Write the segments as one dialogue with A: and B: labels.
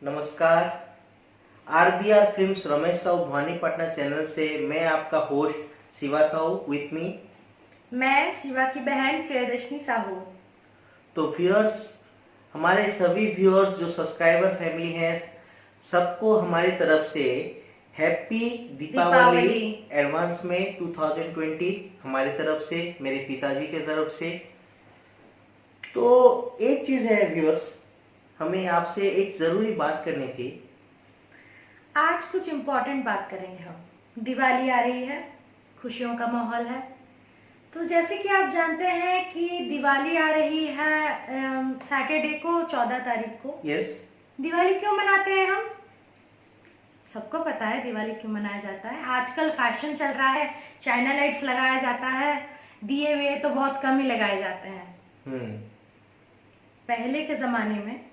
A: नमस्कार। RBR films Ramesh Sahu Bhawanipatna channel से मैं आपका host Shiva Sahu with me.
B: मैं शिवा की बहन प्रियदर्शनी साहू।
A: तो व्यूअर्स, हमारे सभी व्यूअर्स जो सब्सक्राइबर फैमिली हैं, सबको हमारी तरफ से हैप्पी दीपावली
B: दीपावली।
A: एडवांस में 2020 हमारी तरफ से, मेरे पिताजी की तरफ से। तो एक चीज़ है व्यूअर्स, हमें आपसे एक ज़रूरी बात करनी थी।
B: आज कुछ इम्पोर्टेंट बात करेंगे हम। दिवाली आ रही है, खुशियों का माहौल है। तो जैसे कि आप जानते हैं कि दिवाली आ रही है सैटरडे को, 14 तारीख को।
A: यस।
B: दिवाली क्यों मनाते हैं हम? सबको पता है दिवाली क्यों मनाया जाता है। आजकल फैशन चल रहा है, चाइना लाइट्स लगाया जाता है, दिए हुए तो बहुत कम ही लगाए जाते हैं। पहले के ज़माने में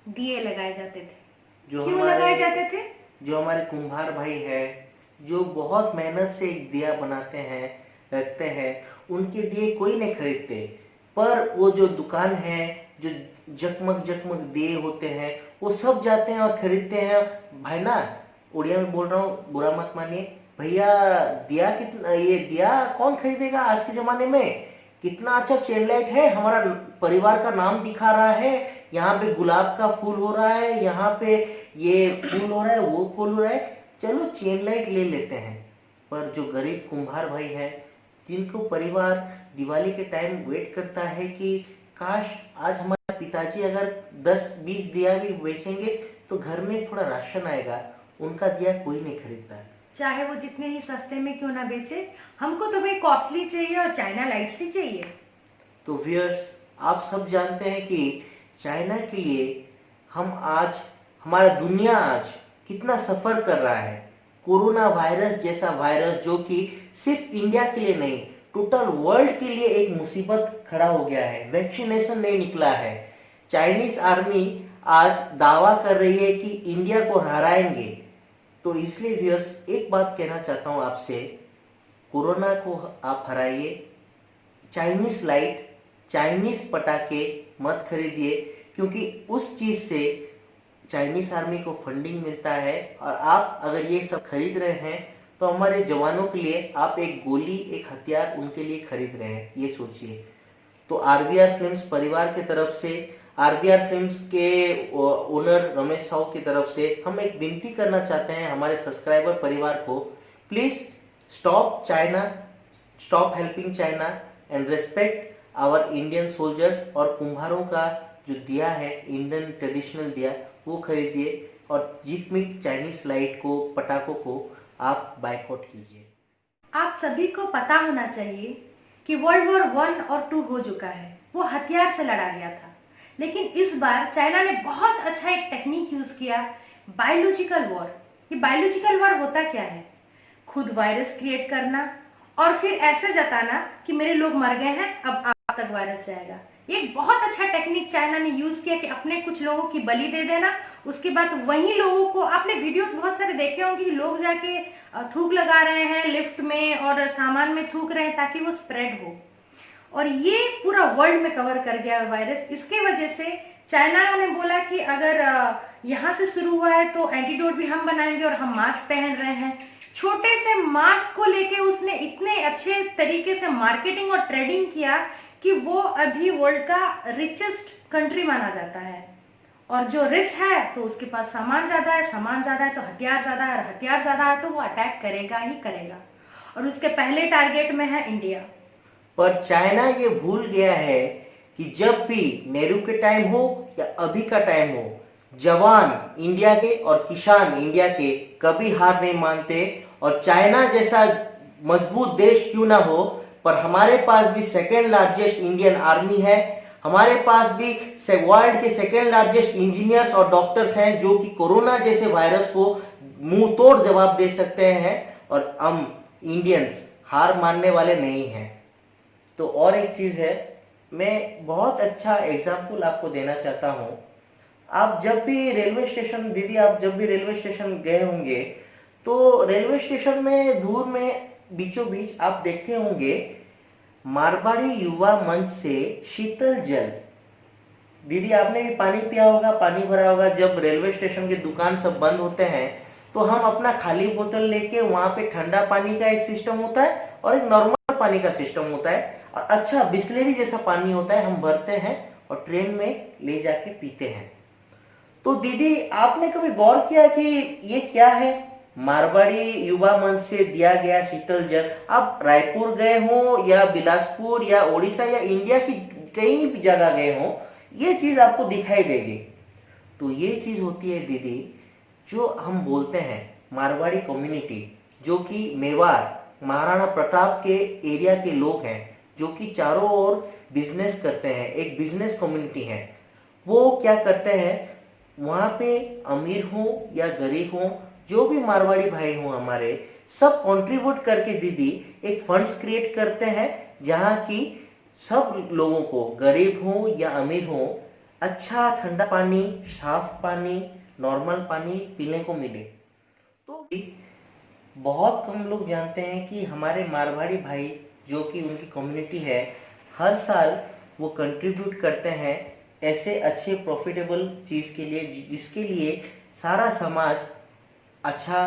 B: दिए लगाए जाते थे।
A: जो
B: क्यों
A: हमारे
B: लगाए जाते थे?
A: जो हमारे कुम्हार भाई है, जो बहुत मेहनत से एक दिया बनाते हैं, रखते हैं, उनके दिए कोई नहीं खरीदते। पर वो जो दुकान है, जो जगमग जगमग दिए होते हैं, वो सब जाते हैं और खरीदते हैं। भाई ना, उड़िया में बोल रहा हूँ, बुरा मत मानिए भैया। दिया कितना, ये दिया कौन खरीदेगा आज के ज़माने में? कितना अच्छा चेन लाइट है, हमारा परिवार का नाम दिखा रहा है। यहाँ पे गुलाब का फूल हो रहा है, यहाँ पे ये फूल हो रहा है, वो फूल हो रहा है, चलो चेन लाइट ले लेते हैं। पर जो गरीब कुम्हार भाई है, जिनको परिवार दिवाली के टाइम वेट करता है कि काश आज हमारे पिताजी अगर 10-20 दिया भी बेचेंगे तो घर में थोड़ा राशन आएगा, उनका दिया कोई नहीं खरीदता है।
B: चाहे वो जितने ही सस्ते में क्यों ना बेचे, हमको तो भाई कॉस्टली चाहिए और चाइना लाइट्स ही चाहिए।
A: तो व्यूअर्स, आप सब जानते हैं कि चाइना के लिए हम आज, हमारा दुनिया आज कितना सफ़र कर रहा है। कोरोना वायरस जैसा वायरस जो कि सिर्फ इंडिया के लिए नहीं, टोटल वर्ल्ड के लिए एक मुसीबत खड़ा हो गया है। वैक्सीनेशन नहीं निकला है। चाइनीज आर्मी आज दावा कर रही है कि इंडिया को हराएंगे। तो इसलिए व्यूअर्स, एक बात कहना चाहता हूँ आपसे, कोरोना को आप हराइए। चाइनीज लाइट, चाइनीज पटाखे मत खरीदिए, क्योंकि उस चीज़ से चाइनीज आर्मी को फंडिंग मिलता है। और आप अगर ये सब खरीद रहे हैं तो हमारे जवानों के लिए आप एक गोली, एक हथियार उनके लिए खरीद रहे हैं, ये सोचिए। तो आरबीआर फिल्म्स परिवार की तरफ से, आरबीआर फिल्म्स के ओनर रमेश साहू की तरफ से हम एक विनती करना चाहते हैं हमारे सब्सक्राइबर परिवार को, please stop China, stop helping China and respect our Indian soldiers. और कुम्हारों का जो दिया है, इंडियन ट्रेडिशनल दिया, वो खरीदिए और जितनी चाइनीज लाइट को, पटाखों को आप बायकॉट कीजिए।
B: आप सभी को पता होना चाहिए कि वर्ल्ड वॉर 1 और 2 हो चुका है, वो हथियार से लड़ा गया था। लेकिन इस बार चाइना ने बहुत अच्छा एक टेक्निक यूज किया, बायोलॉजिकल वॉर। ये बायोलॉजिकल वॉर होता क्या है? खुद वायरस क्रिएट करना और फिर ऐसे जताना कि मेरे लोग मर गए हैं, अब आप तक वायरस जाएगा। ये एक बहुत अच्छा टेक्निक चाइना ने यूज किया कि अपने कुछ लोगों की बलि दे देना। उसके बाद वही लोगों को, आपने वीडियोस बहुत सारे देखे होंगे कि लोग जाके थूक लगा रहे हैं लिफ्ट में और सामान में थूक रहे हैं ताकि वो स्प्रेड हो। और ये पूरा वर्ल्ड में कवर कर गया वायरस। इसके वजह से चाइना ने बोला कि अगर यहाँ से शुरू हुआ है तो एंटीडोट भी हम बनाएंगे और हम मास्क पहन रहे हैं। छोटे से मास्क को लेके उसने इतने अच्छे तरीके से मार्केटिंग और ट्रेडिंग किया कि वो अभी वर्ल्ड का रिचेस्ट कंट्री माना जाता है। और जो रिच है तो उसके पास सामान ज्यादा है, सामान ज्यादा है तो हथियार ज्यादा है, और हथियार ज्यादा है तो वो अटैक करेगा ही करेगा। और उसके पहले टारगेट में है इंडिया।
A: पर चाइना ये भूल गया है कि जब भी नेहरू के टाइम हो या अभी का टाइम हो, जवान इंडिया के और किसान इंडिया के कभी हार नहीं मानते। और चाइना जैसा मजबूत देश क्यों ना हो, पर हमारे पास भी सेकेंड लार्जेस्ट इंडियन आर्मी है। हमारे पास भी वर्ल्ड के सेकेंड लार्जेस्ट इंजीनियर्स और डॉक्टर्स हैं जो कि कोरोना जैसे वायरस को मुंह तोड़ जवाब दे सकते हैं। और हम इंडियंस हार मानने वाले नहीं हैं। तो और एक चीज़ है, मैं बहुत अच्छा एग्जाम्पल आपको देना चाहता हूँ। आप जब भी रेलवे स्टेशन, दीदी आप जब भी रेलवे स्टेशन गए होंगे, तो रेलवे स्टेशन में दूर में बीचों बीच आप देखते होंगे मारवाड़ी युवा मंच से शीतल जल दीदी आपने भी पानी पिया होगा, पानी भरा होगा। जब रेलवे स्टेशन के दुकान सब बंद होते हैं तो हम अपना खाली बोतल लेके वहां पे ठंडा पानी का एक सिस्टम होता है और एक नॉर्मल पानी का सिस्टम होता है, और अच्छा बिस्लेरी जैसा पानी होता है, हम भरते हैं और ट्रेन में ले जाके पीते हैं। तो दीदी आपने कभी गौर किया कि ये क्या है? मारवाड़ी युवा मंच से दिया गया शीतल जल। आप रायपुर गए हो या बिलासपुर या उड़ीसा या इंडिया की कहीं भी जगह गए हो, ये चीज आपको दिखाई देगी। तो ये चीज होती है दीदी, जो हम बोलते हैं मारवाड़ी कम्युनिटी, जो कि मेवाड़ महाराणा प्रताप के एरिया के लोग हैं, जो कि चारों ओर बिजनेस करते हैं, एक बिजनेस कम्युनिटी है। वो क्या करते हैं, वहाँ पे अमीर हो या गरीब हो, जो भी मारवाड़ी भाई हो हमारे, सब कंट्रीब्यूट करके दीदी एक फंड्स क्रिएट करते हैं, जहाँ की सब लोगों को, गरीब हो या अमीर हो, अच्छा ठंडा पानी, साफ पानी, नॉर्मल पानी पीने को मिले। तो बहुत कम लोग जानते हैं कि हमारे मारवाड़ी भाई, जो कि उनकी कम्युनिटी है, हर साल वो कंट्रीब्यूट करते हैं ऐसे अच्छे प्रॉफिटेबल चीज़ के लिए, जिसके लिए सारा समाज अच्छा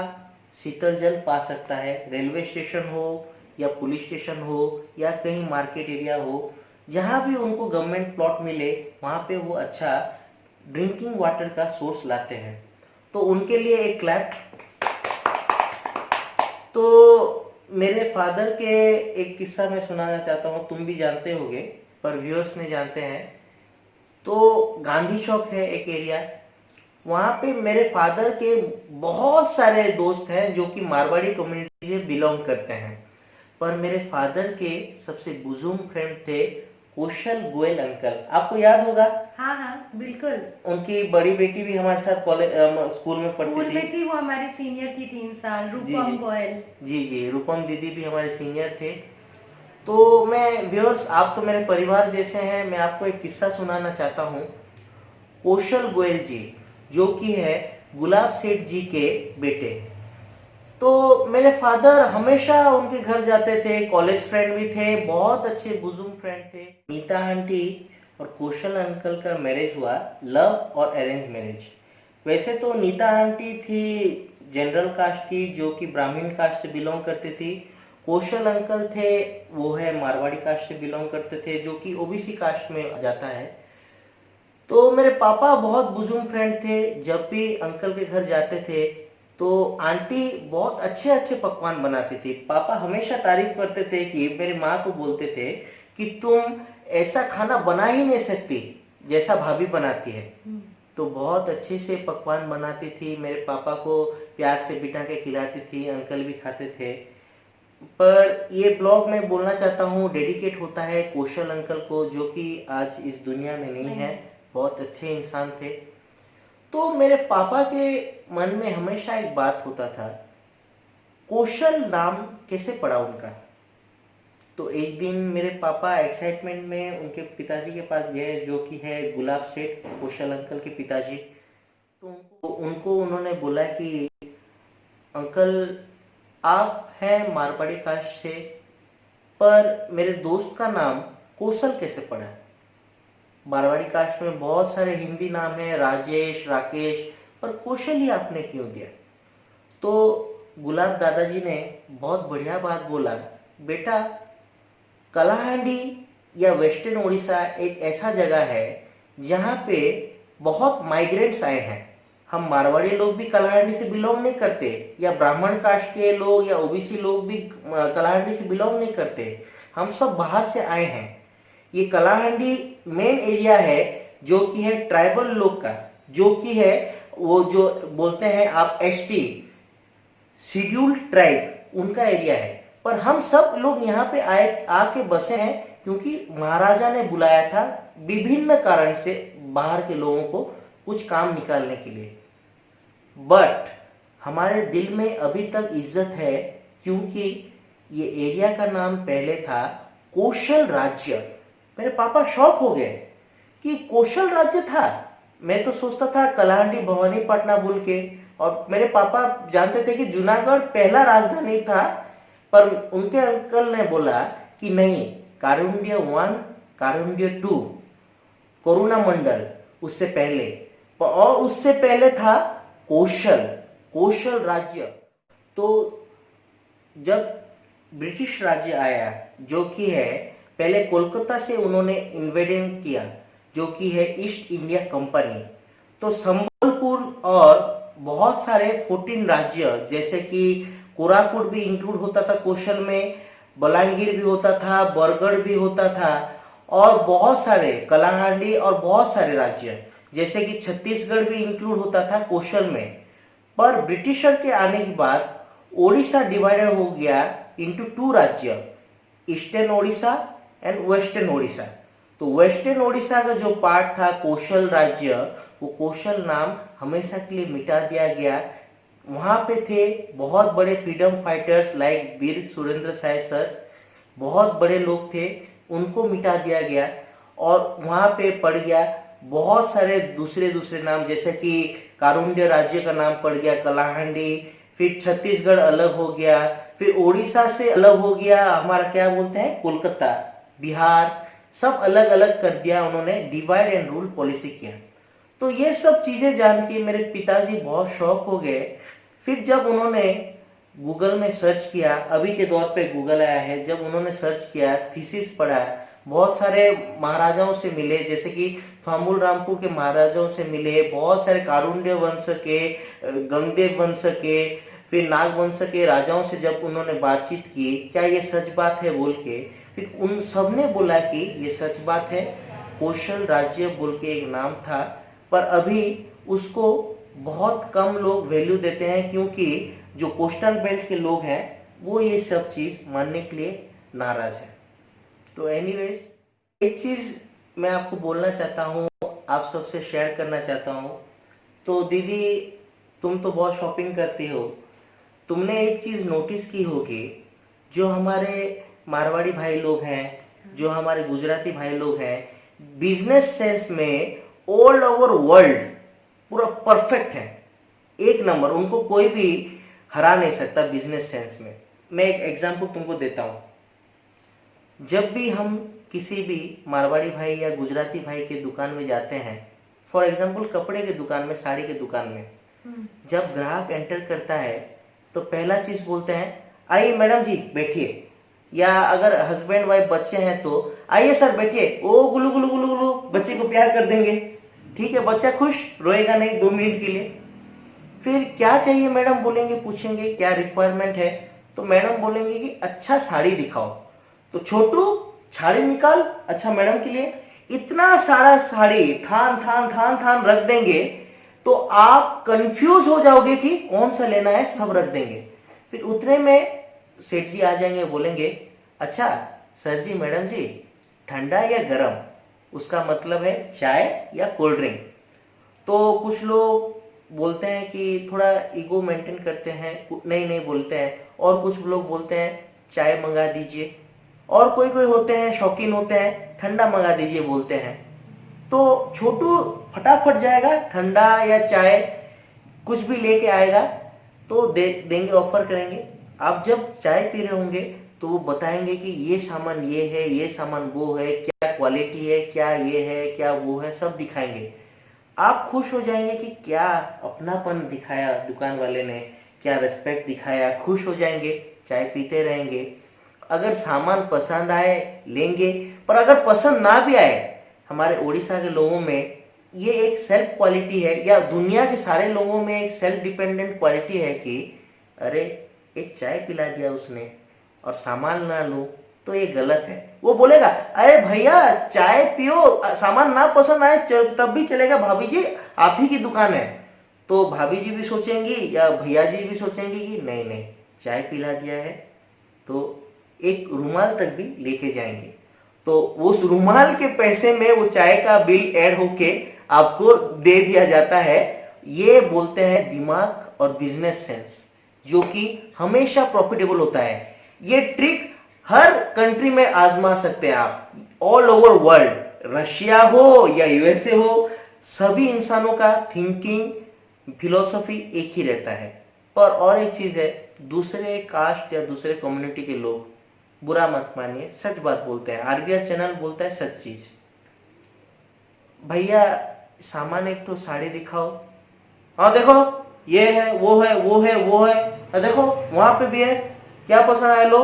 A: शीतल जल पा सकता है। रेलवे स्टेशन हो या पुलिस स्टेशन हो या कहीं मार्केट एरिया हो, जहाँ भी उनको गवर्नमेंट प्लॉट मिले, वहाँ पे वो अच्छा ड्रिंकिंग वाटर का सोर्स लाते हैं। तो उनके लिए एक क्लैप। तो मेरे फादर के एक किस्सा मैं सुनाना चाहता हूँ, तुम भी जानते होगे पर व्यूअर्स नहीं जानते हैं। तो गांधी चौक है एक एरिया, वहाँ पे मेरे फादर के बहुत सारे दोस्त हैं जो कि मारवाड़ी कम्युनिटी से बिलोंग करते हैं। पर मेरे फादर के सबसे बुजुर्ग फ्रेंड थे कौशल गोयल अंकल, आपको याद होगा?
B: हाँ हाँ बिल्कुल।
A: उनकी बड़ी बेटी भी हमारे साथ कॉलेज स्कूल में
B: स्कूल
A: पढ़ती
B: में
A: थी।
B: थी, वो हमारी सीनियर थी 3 साल,
A: जी
B: रूपम
A: जी
B: गोयल।
A: जी जी, रूपम दीदी भी हमारे सीनियर थे। तो मैं व्यूअर्स, आप तो मेरे परिवार जैसे हैं, मैं आपको एक किस्सा सुनाना चाहता हूँ। कौशल गोयल जी, जो कि है गुलाब सेठ जी के बेटे, तो मेरे फादर हमेशा उनके घर जाते थे, कॉलेज फ्रेंड भी थे, बहुत अच्छे बुजुर्ग फ्रेंड थे। नीता आंटी और कौशल अंकल का मैरिज हुआ, लव और अरेंज मैरिज। वैसे तो नीता आंटी थी जनरल कास्ट की, जो कि ब्राह्मण कास्ट से बिलोंग करती थी। कौशल अंकल थे, वो है मारवाड़ी कास्ट से बिलोंग करते थे, जो कि ओबीसी कास्ट में आ जाता है। तो मेरे पापा बहुत बुजुर्ग फ्रेंड थे, जब भी अंकल के घर जाते थे तो आंटी बहुत अच्छे अच्छे पकवान बनाती थी। पापा हमेशा तारीफ करते थे, कि मेरी माँ को बोलते थे कि तुम ऐसा खाना बना ही नहीं सकती जैसा भाभी बनाती है। तो बहुत अच्छे से पकवान बनाती थी, मेरे पापा को प्यार से बिठा के खिलाती थी, अंकल भी खाते थे। पर ये ब्लॉग मैं बोलना चाहता हूँ, डेडिकेट होता है कौशल अंकल को, जो कि आज इस दुनिया में नहीं है। बहुत अच्छे इंसान थे। तो मेरे पापा के मन में हमेशा एक बात होता था, कौशल नाम कैसे पड़ा उनका। तो एक दिन मेरे पापा एक्साइटमेंट में उनके पिताजी के पास गए, जो कि है गुलाब सेठ, कौशल अंकल के पिताजी। तो उनको उन्होंने बोला कि अंकल, आप हैं मारवाड़ी कास्ट से, पर मेरे दोस्त का नाम कौशल कैसे पड़ा? मारवाड़ी कास्ट में बहुत सारे हिंदी नाम है, राजेश, राकेश, पर कौशल ही आपने क्यों दिया? तो गुलाब दादाजी ने बहुत बढ़िया बात बोला, बेटा कलाहांडी या वेस्टर्न उड़ीसा एक ऐसा जगह है जहाँ पे बहुत माइग्रेंट्स आए हैं। हम मारवाड़ी लोग भी कलाहांडी से बिलोंग नहीं करते, या ब्राह्मण कास्ट के लोग या ओबीसी लोग भी कलाहांडी से बिलोंग नहीं करते, हम सब बाहर से आए हैं। ये कलाहांडी मेन एरिया है जो कि है ट्राइबल लोग का, जो कि है वो जो बोलते हैं आप एसटी, शेड्यूल्ड ट्राइब, उनका एरिया है। पर हम सब लोग यहाँ पे आए, आके बसे हैं, क्योंकि महाराजा ने बुलाया था विभिन्न कारण से बाहर के लोगों को कुछ काम निकालने के लिए। बट हमारे दिल में अभी तक इज्जत है, क्योंकि ये एरिया का नाम पहले था कौशल राज्य। मेरे पापा शौक हो गए कि कौशल राज्य था। मैं तो सोचता था कलाहांडी भवानीपटना बोल के, और मेरे पापा जानते थे कि जूनागढ़ पहला राजधानी था। पर उनके अंकल ने बोला कि नहीं, कारुंडिया 1, कारुंडिया 2, करुणा मंडल, उससे पहले। और उससे पहले था कोशल, कोशल राज्य। तो जब ब्रिटिश राज्य आया, जो कि है पहले कोलकाता से उन्होंने इन्वेडिंग किया, जो कि है ईस्ट इंडिया कंपनी। तो संबलपुर और बहुत सारे 14 राज्य, जैसे कि कोरापुट भी इंक्लूड होता था कोशल में, बलांगीर भी होता था, बरगढ़ भी होता था, और बहुत सारे कलाहांडी और बहुत सारे राज्य, जैसे कि छत्तीसगढ़ भी इंक्लूड होता था कोशल में। पर ब्रिटिशर के आने के बाद ओडिशा डिवाइडेड हो गया इनटू 2 राज्य, eastern Odisha and western Odisha. तो वेस्टर्न ओडिशा का जो पार्ट था कोशल राज्य, वो कोशल नाम हमेशा के लिए मिटा दिया गया। वहां पे थे बहुत बड़े फ्रीडम फाइटर्स लाइक वीर सुरेंद्र साय सर, बहुत बड़े लोग थे, उनको मिटा दिया गया। और वहां पे पड़ गया बहुत सारे दूसरे दूसरे नाम, जैसे कि कारुंड्य राज्य का नाम पड़ गया कलाहांडी, फिर छत्तीसगढ़ अलग हो गया, फिर ओडिशा से अलग हो गया हमारा क्या बोलते हैं कोलकाता, बिहार, सब अलग अलग कर दिया उन्होंने, डिवाइड एंड रूल पॉलिसी किया। तो ये सब चीजें जान के मेरे पिताजी बहुत शौक हो गए। फिर जब उन्होंने गूगल में सर्च किया, अभी के दौर पे गूगल आया है, जब उन्होंने सर्च किया, थीसिस पढ़ा, बहुत सारे महाराजाओं से मिले, जैसे कि थामुल रामपुर के महाराजाओं से मिले, बहुत सारे कारुंड्य वंश के, गंगदेव वंश के, फिर नाग वंश के राजाओं से जब उन्होंने बातचीत की, क्या ये सच बात है बोल के, फिर उन सब ने बोला कि ये सच बात है। कोशल राज्य बोल के एक नाम था, पर अभी उसको बहुत कम लोग वैल्यू देते हैं, क्योंकि जो कोस्टल बेल्ट के लोग हैं वो ये सब चीज मानने के लिए नाराज है। तो एनीवेज एक चीज मैं आपको बोलना चाहता हूँ, आप सबसे शेयर करना चाहता हूँ। तो दीदी, तुम तो बहुत शॉपिंग करती हो, तुमने एक चीज नोटिस की होगी, जो हमारे मारवाड़ी भाई लोग हैं, जो हमारे गुजराती भाई लोग हैं, बिजनेस सेंस में ऑल ओवर वर्ल्ड पूरा परफेक्ट है, एक नंबर, उनको कोई भी हरा नहीं सकता बिजनेस सेंस में। मैं एक एग्जांपल तुमको देता हूँ। जब भी हम किसी भी मारवाड़ी भाई या गुजराती भाई के दुकान में जाते हैं, फॉर एग्जांपल कपड़े के दुकान में, साड़ी के दुकान में, जब ग्राहक एंटर करता है तो पहला चीज बोलते हैं, आइए मैडम जी बैठिए, या अगर हस्बैंड वाइफ बच्चे हैं तो आइए सर बैठिए, ओ गुलू गुलू गुलू गुलू, बच्चे को प्यार कर देंगे, ठीक है, बच्चा खुश, रोएगा नहीं 2 मिनट के लिए। फिर क्या चाहिए मैडम बोलेंगे, पूछेंगे क्या रिक्वायरमेंट है, तो मैडम बोलेंगे कि अच्छा साड़ी दिखाओ, तो छोटू साड़ी निकाल, अच्छा मैडम के लिए, इतना सारा साड़ी थान थान थान थान रख देंगे, तो आप कंफ्यूज हो जाओगे कि कौन सा लेना है, सब रख देंगे। फिर उतने में सेठ जी आ जाएंगे, बोलेंगे अच्छा सर जी मैडम जी ठंडा या गरम, उसका मतलब है चाय या कोल्ड ड्रिंक। तो कुछ लोग बोलते हैं कि थोड़ा ईगो मेंटेन करते हैं, नहीं नहीं बोलते हैं, और कुछ लोग बोलते हैं चाय मंगा दीजिए, और कोई कोई होते हैं शौकीन होते हैं ठंडा मंगा दीजिए बोलते हैं। तो छोटू फटाफट जाएगा, ठंडा या चाय कुछ भी लेके आएगा, तो देंगे, ऑफर करेंगे। आप जब चाय पी रहे होंगे तो वो बताएंगे कि ये सामान ये है, ये सामान वो है, क्या क्वालिटी है, क्या ये है, क्या वो है, सब दिखाएंगे। आप खुश हो जाएंगे कि क्या अपनापन दिखाया दुकान वाले ने, क्या रिस्पेक्ट दिखाया, खुश हो जाएंगे, चाय पीते रहेंगे। अगर सामान पसंद आए लेंगे, पर अगर पसंद ना भी आए, हमारे उड़ीसा के लोगों में ये एक सेल्फ क्वालिटी है, या दुनिया के सारे लोगों में एक सेल्फ डिपेंडेंट क्वालिटी है कि अरे एक चाय पिला दिया उसने और सामान ना लो तो ये गलत है। वो बोलेगा अरे भैया चाय पियो, सामान ना पसंद आए तब भी चलेगा, भाभी जी आप ही की दुकान है। तो भाभी जी भी सोचेंगी या भैया जी भी सोचेंगे कि नहीं नहीं चाय पिला दिया है, तो एक रुमाल तक भी लेके जाएंगे, तो उस रुमाल के पैसे में वो चाय का बिल ऐड होके आपको दे दिया जाता है। ये बोलते हैं दिमाग और बिजनेस सेंस, जो कि हमेशा प्रॉफिटेबल होता है। ये ट्रिक हर कंट्री में आजमा सकते हैं आप, ऑल ओवर वर्ल्ड, रशिया हो या यूएसए हो, सभी इंसानों का थिंकिंग फिलोसफी एक ही रहता है। पर और एक चीज है, दूसरे कास्ट या दूसरे कम्युनिटी के लोग बुरा मत मानिए, सच बात बोलते हैं, आरबीआर चैनल बोलता है सच चीज। भैया सामान एक तो साड़ी दिखाओ, हाँ देखो ये है वो है वो है वो है, देखो वहां पे भी है, क्या पसंद आया लो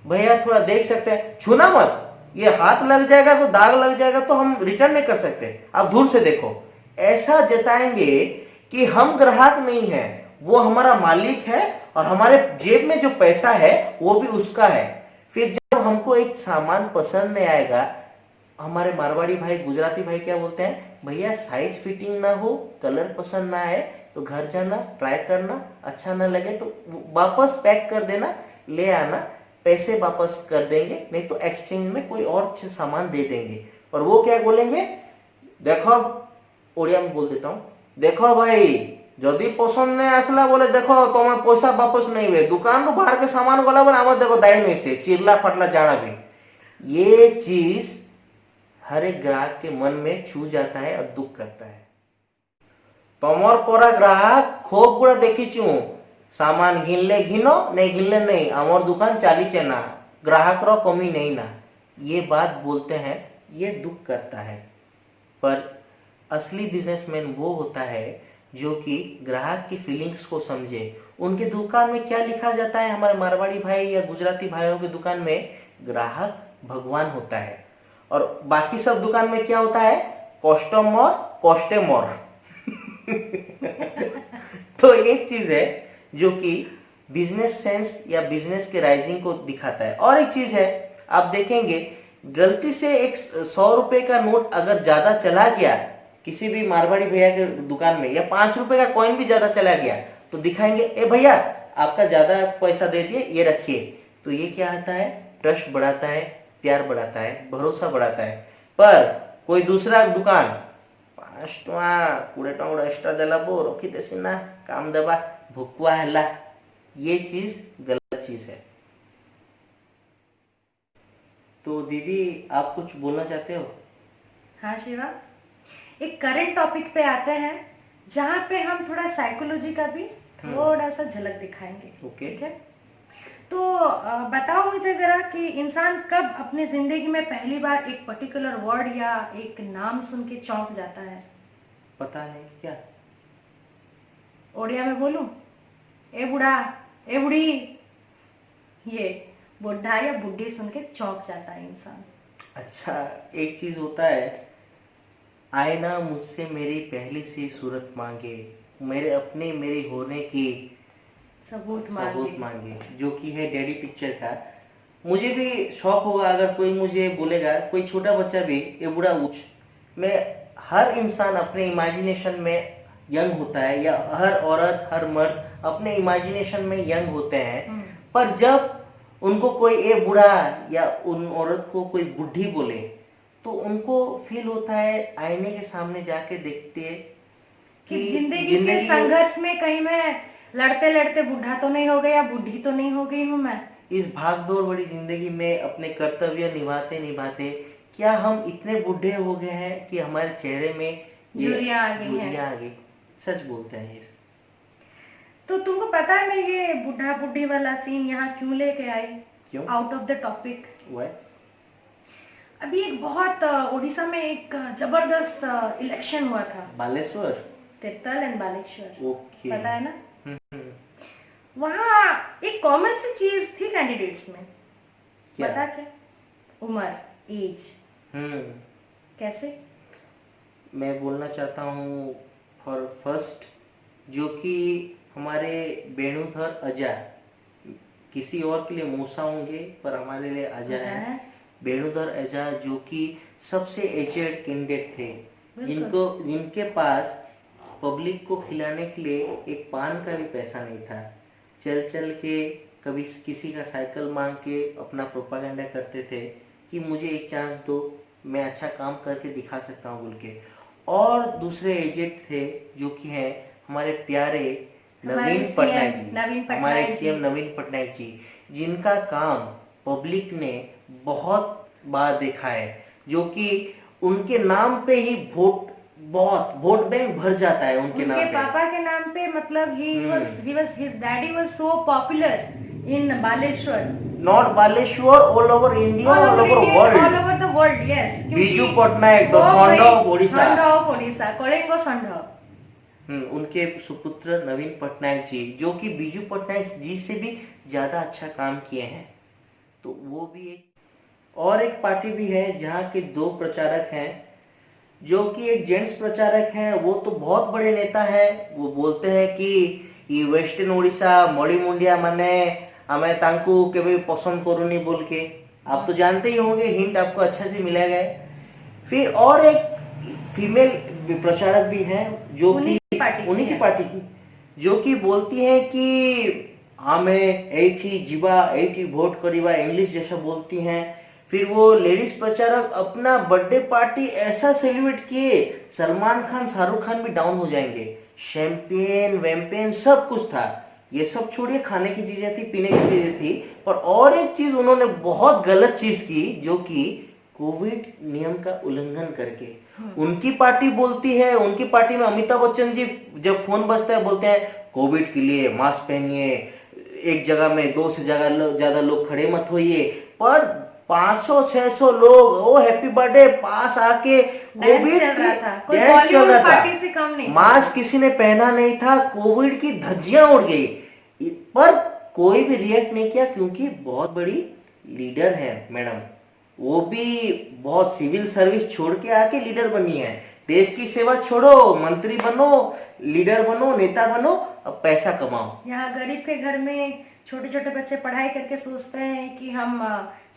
A: भैया, थोड़ा देख सकते हैं, छूना मत, ये हाथ लग जाएगा तो दाग लग जाएगा तो हम रिटर्न नहीं कर सकते, आप दूर से देखो। ऐसा जताएंगे कि हम ग्राहक नहीं है, वो हमारा मालिक है और हमारे जेब में जो पैसा है वो भी उसका है। फिर जब हमको एक सामान पसंद नहीं आएगा, हमारे मारवाड़ी भाई गुजराती भाई क्या बोलते हैं, भैया साइज फिटिंग ना हो, कलर पसंद ना आए तो घर जाना, ट्राई करना, अच्छा ना लगे तो वापस पैक कर देना, ले आना, पैसे वापस कर देंगे, नहीं तो एक्सचेंज में कोई और सामान दे देंगे। और वो क्या बोलेंगे, देखो ओडिया में बोल देता हूं, देखो भाई जदि पसंद नहीं आसला बोले देखो तुम्हें पैसा वापस नहीं हुए, दुकान तो बाहर के सामान गला बोले आम देखो दाई नहीं से चिरला फटला जाना भी। ये चीज हर एक ग्राहक के मन में छू जाता है और दुख करता है। तमर परा ग्राहक खूब गुड़ा देखी चू, सामान घिनले घिनो नहीं घिनले नहीं, आमर दुकान चाली चेना, ग्राहक रो कमी नहीं ना, ये बात बोलते हैं, ये दुख करता है। पर असली बिजनेसमैन वो होता है जो कि ग्राहक की फीलिंग्स को समझे। उनके दुकान में क्या लिखा जाता है, हमारे मारवाड़ी भाई या गुजराती भाइयों की दुकान में ग्राहक भगवान होता है, और बाकी सब दुकान में क्या होता है, कस्टमर कस्टमर। तो एक चीज है जो कि बिजनेस सेंस या बिजनेस के राइजिंग को दिखाता है। और एक चीज है, आप देखेंगे गलती से एक 100 रुपए का नोट अगर ज्यादा चला गया किसी भी मारवाड़ी भैया के दुकान में, या 5 रुपए का कॉइन भी ज्यादा चला गया तो दिखाएंगे, ए भैया आपका ज्यादा पैसा दे दिए, ये रखिए। तो ये क्या आता है, ट्रस्ट बढ़ाता है, प्यार बढ़ाता है, भरोसा बढ़ाता है। पर कोई दूसरा दुकान 5 टଙ୍କା 20 टଙ୍କା एक्स्ट्रा देला बो रखी देसी ना काम देवा भुकुआ हैला, ये चीज गलत चीज है। तो दीदी आप कुछ बोलना चाहते हो?
B: हाँ शिवा, एक करंट टॉपिक पे आते हैं जहाँ पे हम थोड़ा साइकोलॉजी का भी थोड़ा सा झलक दिखाएंगे।
A: ओके।
B: ठीक है, तो बताओ मुझे जरा कि इंसान कब अपनी जिंदगी में पहली बार एक पर्टिकुलर वर्ड या एक नाम सुन के चौंक जाता है?
A: पता नहीं क्या।
B: ओडिया में बोलूं, ए बुढ़ा, ए बुढ़ी, ये बुढ़ा या बुढ़ी सुन के चौंक जाता है इंसान।
A: अच्छा, एक चीज होता है, आए ना मुझसे मेरी पहली सी सूरत मांगे, मेरे अपने मेरे होने की
B: सबूत
A: मांगे, जो कि है डैडी पिक्चर का। मुझे भी शौक होगा अगर कोई मुझे बोलेगा, कोई छोटा बच्चा भी ये बुढ़ा उठ, मैं हर इंसान अपने इमेजिनेशन में यंग होता है, या हर औरत हर मर्द अपने इमेजिनेशन में यंग होते हैं। पर जब उनको कोई ए बूढ़ा या उन औरत को कोई बुढ़ी बोले तो उनको फील होता है, आईने के सामने जाके देखते
B: कि जिंदगी के संघर्ष में कहीं मैं लड़ते लड़ते बूढ़ा तो नहीं हो गया, बुढ़ी तो नहीं हो गई हूँ मैं।
A: इस भागदौड़ भरी जिंदगी में अपने कर्तव्य निभाते निभाते क्या हम इतने बूढ़े हो गए हैं कि हमारे चेहरे में
B: झुर्रियां आ गई हैं।
A: सच बोलते हैं ये।
B: तो तुमको पता है मैं ये बूढ़ा बुढ़ी वाला सीन यहाँ क्यों लेके आई?
A: क्यों?
B: Out of the topic.
A: Why?
B: अभी एक बहुत उड़ीसा में एक जबरदस्त इलेक्शन हुआ था।
A: बालेश्वर,
B: तिरतल एंड बालेश्वर।
A: ओके।
B: पता है ना? वहाँ एक कॉमन सी चीज थी कैंडिडेट्स में।
A: क्या?
B: पता क्या? उम्र, एज। कैसे?
A: मैं बोलना चाहता हूँ फॉर फर्स्ट, जो कि हमारे वेणुधर अजा, किसी और के लिए मूसा होंगे पर हमारे लिए अजा है। वेणुधर अजा जो कि सबसे एजेड कैंडिडेट थे, जिनके पास पब्लिक को खिलाने के लिए एक पान का भी पैसा नहीं था। चल चल के कभी किसी का साइकिल मांग के अपना प्रोपागेंडा करते थे कि मुझे एक चांस दो, मैं अच्छा काम करके दिखा सकता हूँ बोल के। और दूसरे एजेंट थे जो कि हैं हमारे प्यारे नवीन पटनायक जी, हमारे सीएम नवीन पटनायक जी, जिनका काम पब्लिक ने बहुत बार देखा है, जो कि उनके नाम पे ही वोट बैंक भर जाता है उनके नाम पे।
B: पापा के नाम पे, मतलब his daddy was so popular in Baleshwar,
A: not Baleshwar, all over India, all over
B: world, world, yes.
A: Biju Patnaik the षंढ ऑफ ओडिशा।
B: षंढ ऑफ ओडिशा, कलिंग षंढ।
A: उनके सुपुत्र नवीन पटनायक जी, जो कि बीजू पटनायक जी से भी ज्यादा अच्छा काम किए हैं, तो वो भी एक। और एक पार्टी भी है जहाँ के दो प्रचारक हैं, जो कि एक जेंट्स प्रचारक हैं, वो तो बहुत बड़े नेता है। वो बोलते हैं कि ये वेस्टर्न ओडिशा मड़ी मुंडिया माने हमें तांकू के पसंद करूनी बोल के। आप तो जानते ही होंगे, हिंट आपको अच्छे से मिला गया है। फिर और एक फीमेल प्रचारक भी है, जो कि उन्हीं की पार्टी की, जो कि बोलती है कि हमें एठी जीवा एठी वोट करीबा, इंग्लिश जैसा बोलती हैं। फिर वो लेडीज प्रचारक अपना बर्थडे पार्टी ऐसा सेलिब्रेट किए, सलमान खान शाहरुख खान भी डाउन हो जाएंगे। शैंपेन वैम्पेन सब कुछ था। ये सब छोड़िए, खाने की चीजें थी, पीने की चीजें थी। पर और एक चीज उन्होंने बहुत गलत चीज की, जो कि कोविड नियम का उल्लंघन करके। उनकी पार्टी बोलती है, उनकी पार्टी में अमिताभ बच्चन जी जब फोन बजता है बोलते हैं कोविड के लिए मास्क पहनिए, एक जगह में 2 से ज्यादा लोग खड़े मत होइए। पर 500-600 लोग वो हैप्पी बर्थडे पास आके कोविड
B: चल रहा था, कोई
A: चल
B: बॉलीवुड
A: रहा
B: पार्टी से
A: था,
B: कम नहीं।
A: मास्क किसी ने पहना नहीं था, कोविड की धज्जियां उड़ गई। पर कोई भी रिएक्ट नहीं किया, क्योंकि बहुत बड़ी लीडर है मैडम। वो भी बहुत सिविल सर्विस छोड़ के आके लीडर बनी है। देश की सेवा छोड़ो, मंत्री बनो, लीडर बनो, नेता बनो, अब पैसा कमाओ।
B: यहाँ गरीब के घर में छोटे छोटे बच्चे पढ़ाई करके सोचते हैं कि हम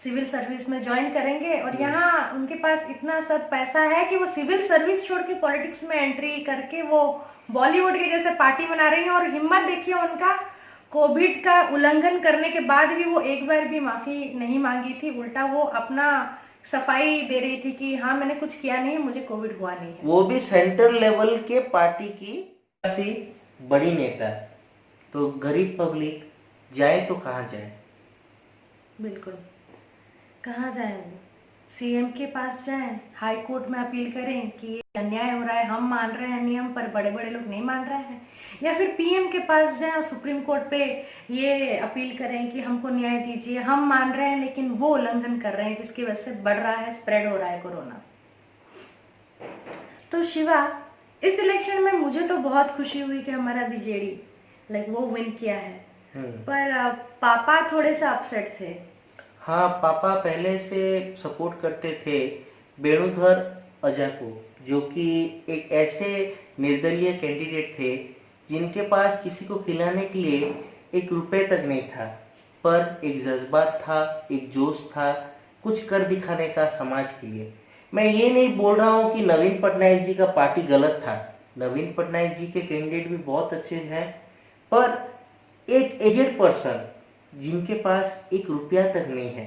B: सिविल सर्विस में ज्वाइन करेंगे, और यहाँ उनके पास इतना सब पैसा है कि वो सिविल सर्विस छोड़ के पॉलिटिक्स में एंट्री करके वो बॉलीवुड के जैसे पार्टी बना रही हैं। और हिम्मत देखिए उनका, कोविड का उल्लंघन करने के बाद भी वो एक बार भी माफी नहीं मांगी थी, उल्टा वो अपना सफाई दे रही थी कि हाँ मैंने कुछ किया नहीं है, मुझे कोविड हुआ नहीं है।
A: वो भी सेंट्रल लेवल के पार्टी की ऐसी बड़ी नेता। तो गरीब पब्लिक जाए तो कहाँ जाए?
B: बिल्कुल, कहाँ जाए वो? सीएम के पास जाएं, हाई कोर्ट में अपील करें कि ये अन्याय हो रहा है, हम मान रहे हैं नियम पर बड़े बड़े लोग नहीं मान रहे हैं, या फिर पीएम के पास जाएं और सुप्रीम कोर्ट पे ये अपील करें कि हमको न्याय दीजिए, हम मान रहे हैं लेकिन वो उल्लंघन कर रहे हैं जिसकी वजह से बढ़ रहा है, स्प्रेड हो रहा है कोरोना। तो शिवा, इस इलेक्शन में मुझे तो बहुत खुशी हुई कि हमारा बीजेडी वो विन किया है, पर पापा थोड़े से अपसेट थे।
A: हाँ, पापा पहले से सपोर्ट करते थे वेणुधर अजा को, जो कि एक ऐसे निर्दलीय कैंडिडेट थे जिनके पास किसी को खिलाने के लिए 1 रुपए तक नहीं था, पर एक जज्बात था, एक जोश था, कुछ कर दिखाने का समाज के लिए। मैं ये नहीं बोल रहा हूँ कि नवीन पटनायक जी का पार्टी गलत था, नवीन पटनायक जी के कैंडिडेट भी बहुत अच्छे हैं, पर एक एजेड पर्सन जिनके पास 1 रुपया तक नहीं है,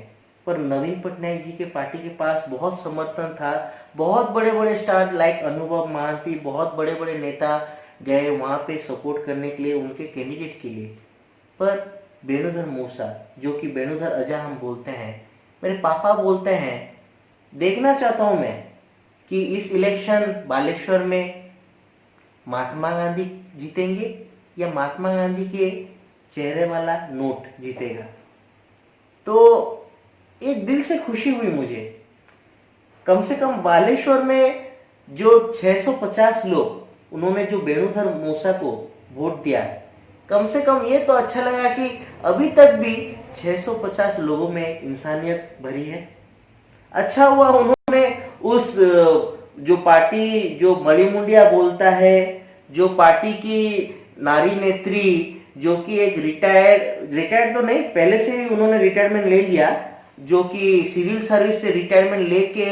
A: पर नवीन पटनायक जी के पार्टी के पास बहुत समर्थन था। बहुत बड़े बड़े स्टार लाइक अनुभव महांती, बहुत बड़े बड़े नेता गए वहाँ पे सपोर्ट करने के लिए उनके कैंडिडेट के लिए। पर वेणुधर मूसा, जो कि वेणुधर अजा हम बोलते हैं, मेरे पापा बोलते हैं, देखना चाहता हूँ मैं कि इस इलेक्शन बालेश्वर में महात्मा गांधी जीतेंगे या महात्मा गांधी के चेहरे वाला नोट जीतेगा। तो एक दिल से खुशी हुई मुझे, कम से कम बालेश्वर में जो 650 लोग उन्होंने जो वेणुधर मूसा को वोट दिया, कम से कम ये तो अच्छा लगा कि अभी तक भी 650 लोगों में इंसानियत भरी है। अच्छा हुआ उन्होंने उस जो पार्टी जो मणि मुंडिया बोलता है, जो पार्टी की नारी नेत्री, जो कि एक रिटायर्ड तो नहीं, पहले से ही उन्होंने रिटायरमेंट ले लिया, जो कि सिविल सर्विस से रिटायरमेंट लेके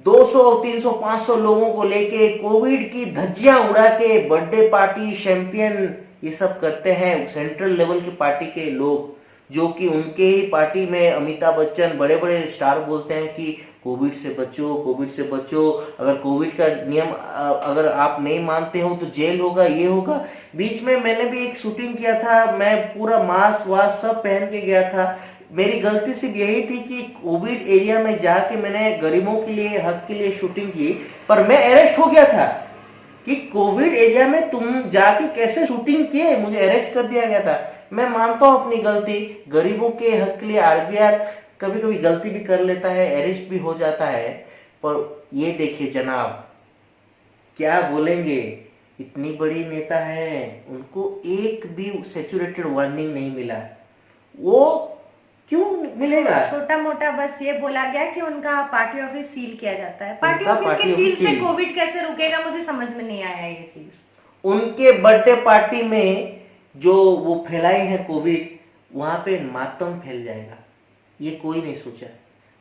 A: 200, 300, 500 लोगों को लेके कोविड की धज्जियां उड़ा के बर्थडे पार्टी, शैंपियन, ये सब करते हैं सेंट्रल लेवल की पार्टी के लोग, जो कि उनके ही पार्टी में अमिताभ बच्चन बड़े बड़े स्टार बोलते हैं कि कोविड से बचो, कोविड से बचो, अगर कोविड का नियम अगर आप नहीं मानते हो तो जेल होगा, ये होगा। बीच में मैंने भी एक शूटिंग किया था, मैं पूरा मास्क वास्क सब पहन के गया था। मेरी गलती सिर्फ यही थी कि कोविड एरिया में जाके मैंने गरीबों के लिए, हक के लिए शूटिंग की, पर मैं अरेस्ट हो गया था कि कोविड एरिया में तुम जाके कैसे शूटिंग किए, मुझे अरेस्ट कर दिया गया था। मैं मानता हूं अपनी गलती, गरीबों के हक के लिए आरबीआर कभी कभी गलती भी कर लेता है, अरेस्ट भी हो जाता है। पर ये देखिए जनाब, क्या बोलेंगे, इतनी बड़ी नेता है, उनको एक भी सैचुरेटेड वार्निंग नहीं मिला। वो क्यों मिलेगा?
B: छोटा मोटा बस ये बोला गया कि उनका पार्टी ऑफिस सील किया जाता है। पार्टी
A: उनका
B: ऑफिस
A: पार्टी
B: के सील
A: ऑफिस
B: से
A: सील।
B: कोविड कैसे रुकेगा, मुझे समझ में नहीं आया ये चीज।
A: उनके बर्थडे पार्टी में जो वो फैलाई है कोविड, वहां पे मातम फैल जाएगा, ये कोई नहीं सोचा।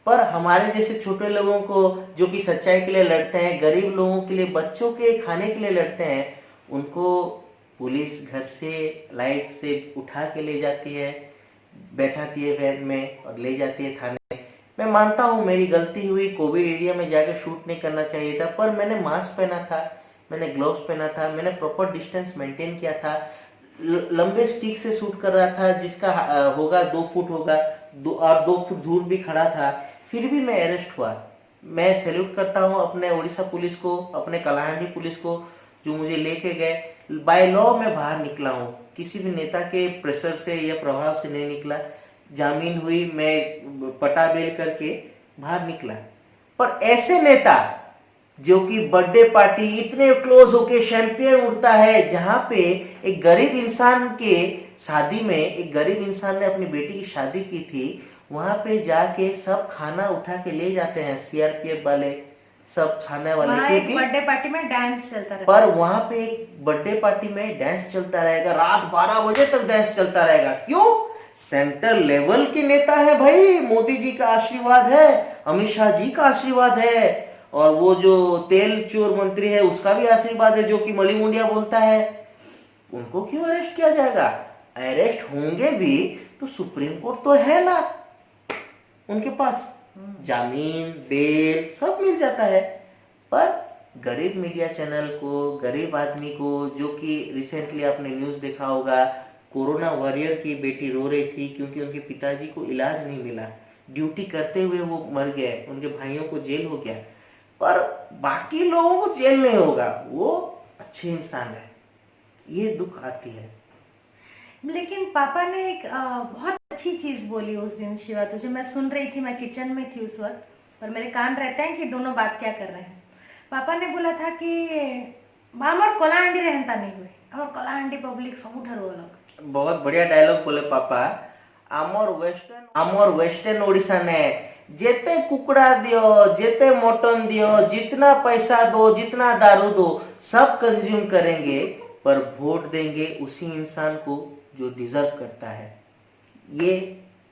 A: पर हमारे जैसे छोटे लोगों को जो कि सच्चाई के लिए लड़ते हैं, गरीब लोगों के लिए, बच्चों के खाने के लिए लड़ते हैं, उनको पुलिस घर से लाइट से उठा के ले जाती है, बैठाती है वैन में और ले जाती है थाने। मैं मानता हूँ मेरी गलती हुई, कोविड एरिया में जाकर शूट नहीं करना चाहिए था, पर मैंने मास्क पहना था, मैंने ग्लव्स पहना था, मैंने प्रॉपर डिस्टेंस मेंटेन किया था, लंबे स्टिक से शूट कर रहा था जिसका होगा 2 फुट होगा, और 2 फुट दूर भी खड़ा था, फिर भी मैं अरेस्ट हुआ। मैं सैल्यूट करता हूँ अपने उड़ीसा पुलिस को, अपने कलाहांडी पुलिस को, जो मुझे लेके गए। बाय लॉ मैं बाहर निकला हूँ, किसी भी नेता के प्रेशर से या प्रभाव से नहीं निकला। जामीन हुई, मैं पटा बेल करके बाहर निकला। पर ऐसे नेता जो कि बर्थडे पार्टी इतने क्लोज होके शैंपियन उड़ता है, जहां पे एक गरीब इंसान के शादी में, एक गरीब इंसान ने अपनी बेटी की शादी की थी, वहां पे जाके सब खाना उठा के ले जाते हैं, सीआरपीएफ वाले, सब खाने वाले,
B: वहाँ एक
A: क्योंकि
B: बर्थडे पार्टी में डांस चलता रहता
A: पर वहां पे एक बर्थडे पार्टी में डांस चलता रहेगा, रात 12 बजे तक डांस चलता रहेगा। क्यों? सेंट्रल लेवल के नेता है भाई, मोदी जी का आशीर्वाद है, अमित शाह जी का आशीर्वाद है, और वो जो तेल चोर मंत्री है उसका भी आशीर्वाद है, जो कि मली मुंडिया बोलता है। उनको क्यों अरेस्ट किया जाएगा? अरेस्ट होंगे भी तो सुप्रीम कोर्ट तो है ना उनके पास, जामीन बेल सब मिल जाता है। पर गरीब मीडिया चैनल को, गरीब आदमी को, जो कि रिसेंटली आपने न्यूज देखा होगा, कोरोना वॉरियर की बेटी रो रही थी क्योंकि उनके पिताजी को इलाज नहीं मिला, ड्यूटी करते हुए वो मर गए, उनके भाइयों को जेल हो गया, पर बाकी लोगों को जेल नहीं होगा, वो अच्छे इंसान है, ये दुख आती है।
B: लेकिन पापा ने एक बहुत अच्छी चीज बोली उस दिन शिवा, तुझे मैं सुन रही थी, मैं किचन में थी उस वक्त, पर मेरे कान रहते हैं कि दोनों बात क्या कर रहे हैं। पापा ने बोला था कि ଆମର କଳାହାଣ୍ଡି रहता नहीं हुए, और कलाहांडी पब्लिक ସବୁଠାରୁ अलग।
A: बहुत बढ़िया डायलॉग बोले पापा। आमर वेस्टर्न ओडिशा ने जेते कुकड़ा दियो, जेते मटन दियो, जितना पैसा दो, जितना दारू दो, सब कंज्यूम करेंगे, पर वोट देंगे उसी इंसान को जो डिजर्व करता है। ये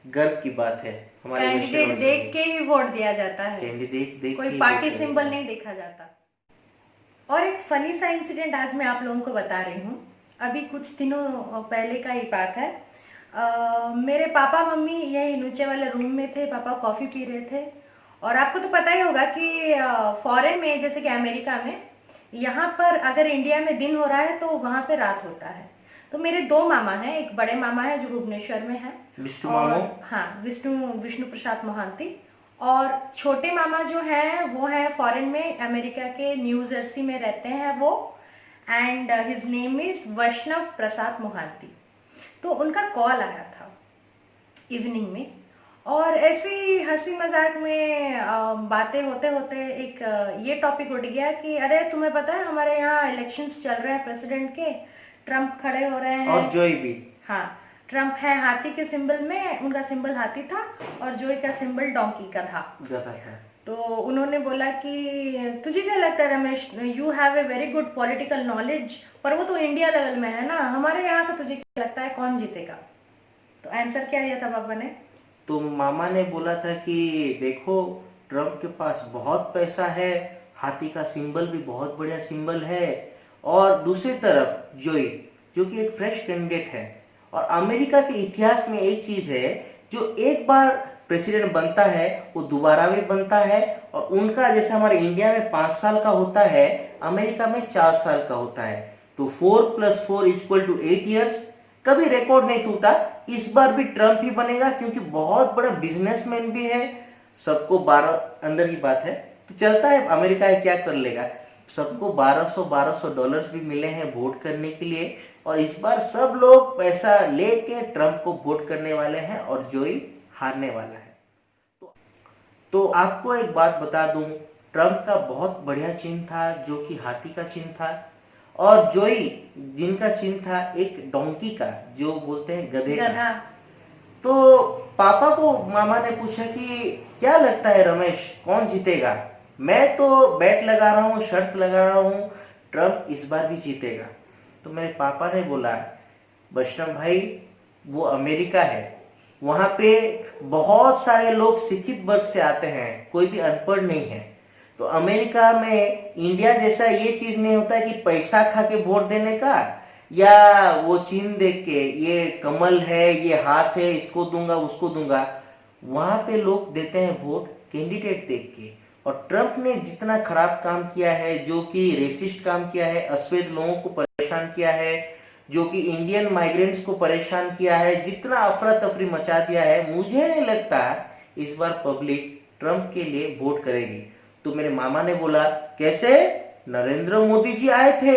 A: गर्व की बात है हमारे
B: कैंडिडेट देख के ही वोट दिया जाता है,
A: कैंडिडेट देख
B: कोई
A: के
B: पार्टी सिंबल नहीं देखा जाता। और एक फनी सा इंसिडेंट आज मैं आप लोगों को बता रही हूँ। अभी कुछ दिनों पहले का ही बात है। मेरे पापा मम्मी यही नीचे वाले रूम में थे, पापा कॉफ़ी पी रहे थे। और आपको तो पता ही होगा कि फॉरेन में, जैसे कि अमेरिका में, यहाँ पर अगर इंडिया में दिन हो रहा है तो वहाँ पे रात होता है। तो मेरे 2 मामा हैं, एक बड़े मामा है जो भुवनेश्वर में है,
A: विष्णु
B: और
A: मामू।
B: हाँ, विष्णु प्रसाद मोहांती। और छोटे मामा जो हैं वो हैं फॉरेन में, अमेरिका के न्यू जर्सी में रहते हैं वो, एंड हिज नेम इज वैष्णव प्रसाद मोहांती। तो उनका कॉल आया था इवनिंग में, और ऐसी हंसी मजाक में बातें होते होते एक ये टॉपिक उठ गया कि अरे तुम्हें पता है हमारे यहाँ इलेक्शंस चल रहे हैं प्रेसिडेंट के, ट्रम्प खड़े हो रहे हैं।
A: और जोई भी।
B: हाँ, ट्रम्प है हाथी के सिंबल में, उनका सिंबल हाथी था, और जोई का सिंबल डोंकी का था। तो उन्होंने बोला कि तुझे क्या लगता है Ramesh, you have a very good political knowledge, पर वो तो इंडिया लेवल में है ना, हमारे यहाँ का तुझे क्या लगता है कौन जीतेगा? तो आंसर क्या दिया था पापा ने?
A: तो मामा ने बोला था कि देखो, ट्रम्प के पास बहुत पैसा है, हाथी का सिंबल भी बहुत बढ़िया सिंबल है, और दूसरी तरफ जोई, जो कि एक फ्रेश कैंडिडेट है। और अमेरिका के इतिहास में एक चीज है, जो एक बार प्रेसिडेंट बनता है वो दोबारा भी बनता है, और उनका जैसे हमारे इंडिया में 5 साल का होता है, अमेरिका में 4 साल का होता है। तो 4 + 4 = 8 ईयर्स, कभी रिकॉर्ड नहीं टूटा। इस बार भी ट्रम्प ही बनेगा, क्योंकि बहुत बड़ा बिजनेसमैन भी है, सबको 12 अंदर की बात है, तो चलता है अमेरिका है क्या कर लेगा। सबको $1200 भी मिले हैं वोट करने के लिए, और इस बार सब लोग पैसा लेके ट्रम्प को वोट करने वाले हैं, और जोई हारने वाला है। तो आपको एक बात बता दूं, ट्रम्प का बहुत बढ़िया चिन्ह था जो कि हाथी का चिन्ह था, और जोई जिनका चिन्ह था एक डोंकी का, जो बोलते हैं गधे का।
B: गधा।
A: तो पापा को मामा ने पूछा कि क्या लगता है रमेश, कौन जीतेगा? मैं तो बैट लगा रहा हूँ, शर्त लगा रहा हूँ, ट्रम्प इस बार भी जीतेगा। तो मेरे पापा ने बोला, वैष्णव भाई, वो अमेरिका है, वहाँ पे बहुत सारे लोग शिक्षित वर्ग से आते हैं, कोई भी अनपढ़ नहीं है। तो अमेरिका में इंडिया जैसा ये चीज नहीं होता है कि पैसा खा के वोट देने का, या वो चिन्ह देख के, ये कमल है, ये हाथ है, इसको दूंगा उसको दूंगा। वहां पे लोग देते हैं वोट कैंडिडेट देख के। और ट्रम्प ने जितना खराब काम किया है, जो कि रेसिस्ट काम किया है, अश्वेत लोगों को परेशान किया है, जो कि इंडियन माइग्रेंट्स को परेशान किया है, जितना अफरा तफरी मचा दिया है, मुझे नहीं लगता इस बार पब्लिक ट्रम्प के लिए वोट करेगी। तो मेरे मामा ने बोला, कैसे? नरेंद्र मोदी जी आए थे,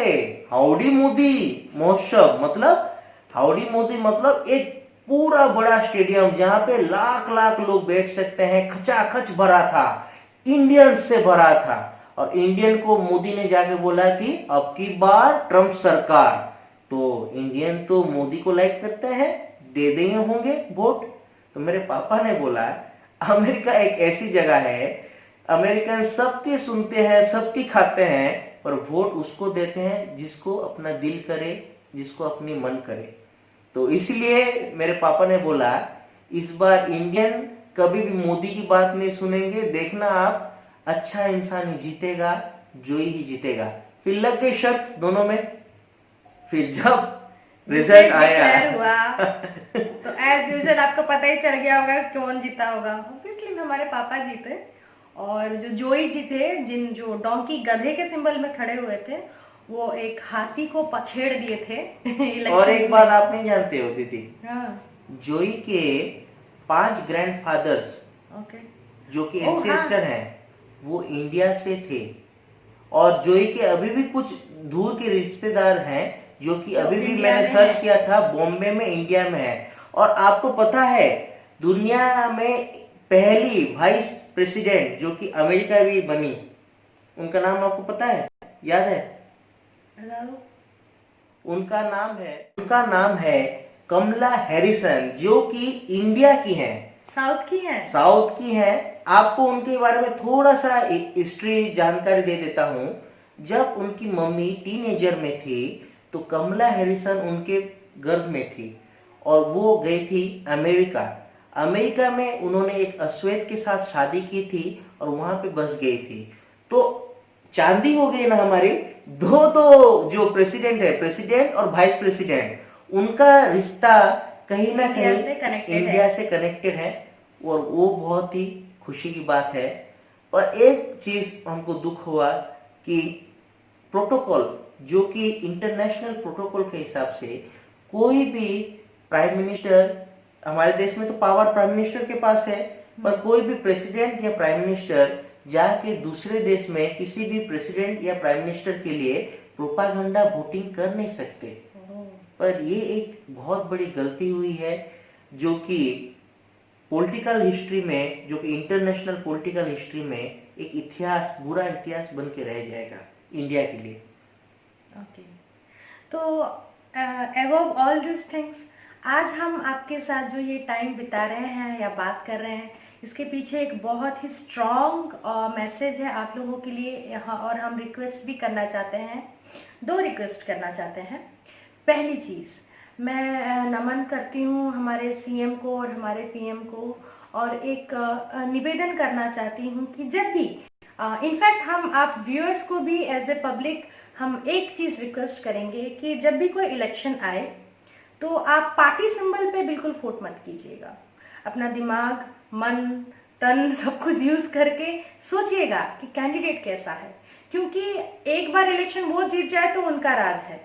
A: हाउडी मोदी महोत्सव, मतलब हाउडी मोदी मतलब एक पूरा बड़ा स्टेडियम जहां पे लाख लाख लोग बैठ सकते हैं, खचाखच भरा था, इंडियन से भरा था। और इंडियन को मोदी ने जाके बोला कि अब की बार ट्रम्प सरकार। तो इंडियन तो मोदी को लाइक करते हैं, दे देंगे होंगे वोट। तो मेरे पापा ने बोला, अमेरिका एक ऐसी जगह है, अमेरिकन सबकी सुनते हैं, सबकी खाते हैं, पर वोट उसको देते हैं जिसको अपना दिल करे, जिसको अपनी मन करे। तो इसलिए मेरे पापा ने बोला, इस बार इंडियन कभी भी मोदी की बात नहीं सुनेंगे, देखना आप, अच्छा इंसान ही जीतेगा, जो ही जीतेगा। फिर लग गई शर्त दोनों में। फिर जब रिजल्ट आया
B: हुआ तो एज यूजुअल आपको पता ही चल गया होगा कौन जीता होगा। ऑब्वियसली हमारे पापा जीते, और जो जोई जी थे, जो डोंकी गधे के सिंबल में खड़े हुए थे, वो एक हाथी को पछेड़ दिए थे
A: और एक
B: इलेक्शंस
A: बात
B: में।
A: आप नहीं जानते हो दीदी,
B: हाँ।
A: जोई के 5 ग्रैंडफादर्स
B: ओके।
A: जो कि
B: ओह हाँ।
A: एंसेस्टर हैं, वो इंडिया से थे। और जोई के अभी भी कुछ दूर के रिश्तेदार हैं, जो कि
B: जो
A: अभी भी
B: इंडिया
A: मैंने
B: में
A: सर्च
B: है।
A: किया था, बॉम्बे में, इंडिया में है। और आपको पता है, दुनिया में पहली वाइस प्रेसिडेंट जो कि अमेरिका भी बनी, उनका नाम आपको पता है, याद है?
B: हेलो।
A: उनका नाम है कमला हैरिसन, जो कि इंडिया की हैं,
B: साउथ की है।
A: साउथ की हैं। आपको उनके बारे में थोड़ा सा हिस्ट्री जानकारी दे देता हूं। जब उनकी मम्मी टीनेजर में थी, तो कमला हैरिसन उनके गर्भ में थी, और वो गई थी अमेरिका। अमेरिका में उन्होंने एक अश्वेत के साथ शादी की थी, और वहां पे बस गई थी। तो चांदी हो गई ना हमारी। दो दो जो प्रेसिडेंट है, प्रेसिडेंट और वाइस प्रेसिडेंट, उनका रिश्ता कहीं ना
B: इंडिया
A: कहीं
B: से कनेक्टेड
A: इंडिया
B: है।
A: से कनेक्टेड है, और वो बहुत ही खुशी की बात है। और एक चीज हमको दुख हुआ कि प्रोटोकॉल, जो कि इंटरनेशनल प्रोटोकॉल के हिसाब से, कोई भी प्राइम मिनिस्टर, हमारे देश में तो पावर प्राइम मिनिस्टर के पास है, पर कोई भी प्रेसिडेंट या प्राइम मिनिस्टर जाके दूसरे देश में किसी भी प्रेसिडेंट या प्राइम मिनिस्टर के लिए प्रोपागंडा वोटिंग कर नहीं सकते। पर ये एक बहुत बड़ी गलती हुई है, जो कि पॉलिटिकल हिस्ट्री में, जो कि इंटरनेशनल पॉलिटिकल हिस्ट्री में एक इतिहास, बुरा इतिहास बन के रह जाएगा इंडिया के लिए।
B: ओके। तो अबव ऑल दिस थिंग्स, आज हम आपके साथ जो ये टाइम बिता रहे हैं या बात कर रहे हैं, इसके पीछे एक बहुत ही स्ट्रॉन्ग मैसेज है आप लोगों के लिए यहाँ, और हम रिक्वेस्ट भी करना चाहते हैं, 2 रिक्वेस्ट करना चाहते हैं। पहली चीज़, मैं नमन करती हूँ हमारे सीएम को और हमारे पीएम को, और एक निवेदन करना चाहती हूँ कि जब भी इनफैक्ट हम आप व्यूअर्स को भी एज ए पब्लिक हम एक चीज़ रिक्वेस्ट करेंगे कि जब भी कोई इलेक्शन आए, तो आप पार्टी सिंबल पे बिल्कुल वोट मत कीजिएगा। अपना दिमाग, मन, तन सब कुछ यूज़ करके सोचिएगा कि कैंडिडेट कैसा है, क्योंकि एक बार इलेक्शन वो जीत जाए तो उनका राज है।